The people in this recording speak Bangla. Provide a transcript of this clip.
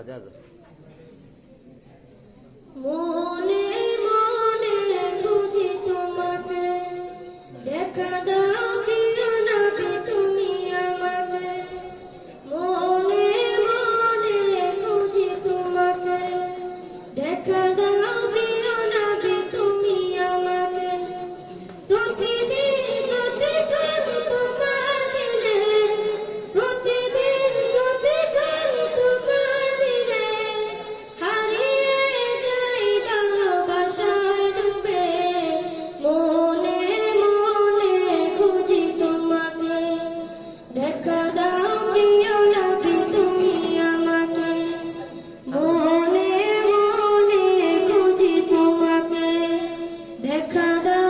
যা যা মনে মনে খুঁজি তোমাকে, দেখা দাও প্রিয় নবী তুমি আমাকে। মনে মনে খুঁজি তোমাকে, দেখা দাও প্রিয় নবী তুমি আমাকে। প্রতিদিন প্রতিক্ষণ তোমার দিনে, প্রতিদিন প্রতিক্ষণ তোমার দিনে হারিয়ে যাই ভালোবাসায় ডুবে। মনে মনে খুঁজি তোমাকে, দেখা দাও প্রিয় নবী তুমি আমাকে। মনে মনে খুঁজি তোমাকে, দেখা দাও